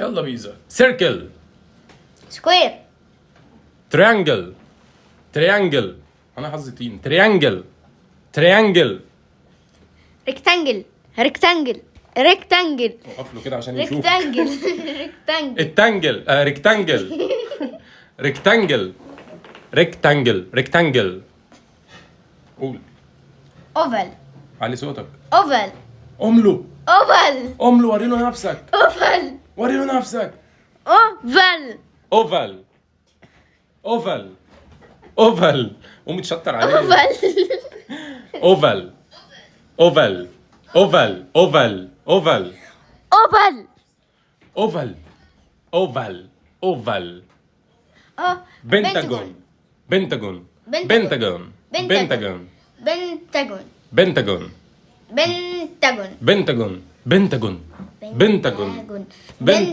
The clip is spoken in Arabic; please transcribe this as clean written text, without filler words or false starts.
يلا بيزا. سيركل. سكوير. تريانجل. تريانجل. انا حظي تين. تريانجل. تريانجل. ريكتانجل. ريكتانجل. ريكتانجل. وقف له كده عشان يشوف. ريكتانجل. ريكتانجل. التانجل. ريكتانجل. ريكتانجل. ريكتانجل. ريكتانجل. قول. اوفل. علي صوتك. اوفل. املو. اوفل. املو. وري له نفسك. اوفل. وري له نفسك. اوفل. اوفل. اوفل. اوفل. قوم تشطر عليه. اوفل. اوفل. اوفل. اوفل. اوفل. اوفل. اوفل. اوفل. اوفل. اوفل. بنتاجون. بنتاجون. بنتاجون. بنتاجون. بنتاجون. بنتاجون. بنتاجون. بنتاجون. بنتاجون. بنتاجون. بنتاجون. بنتاجون.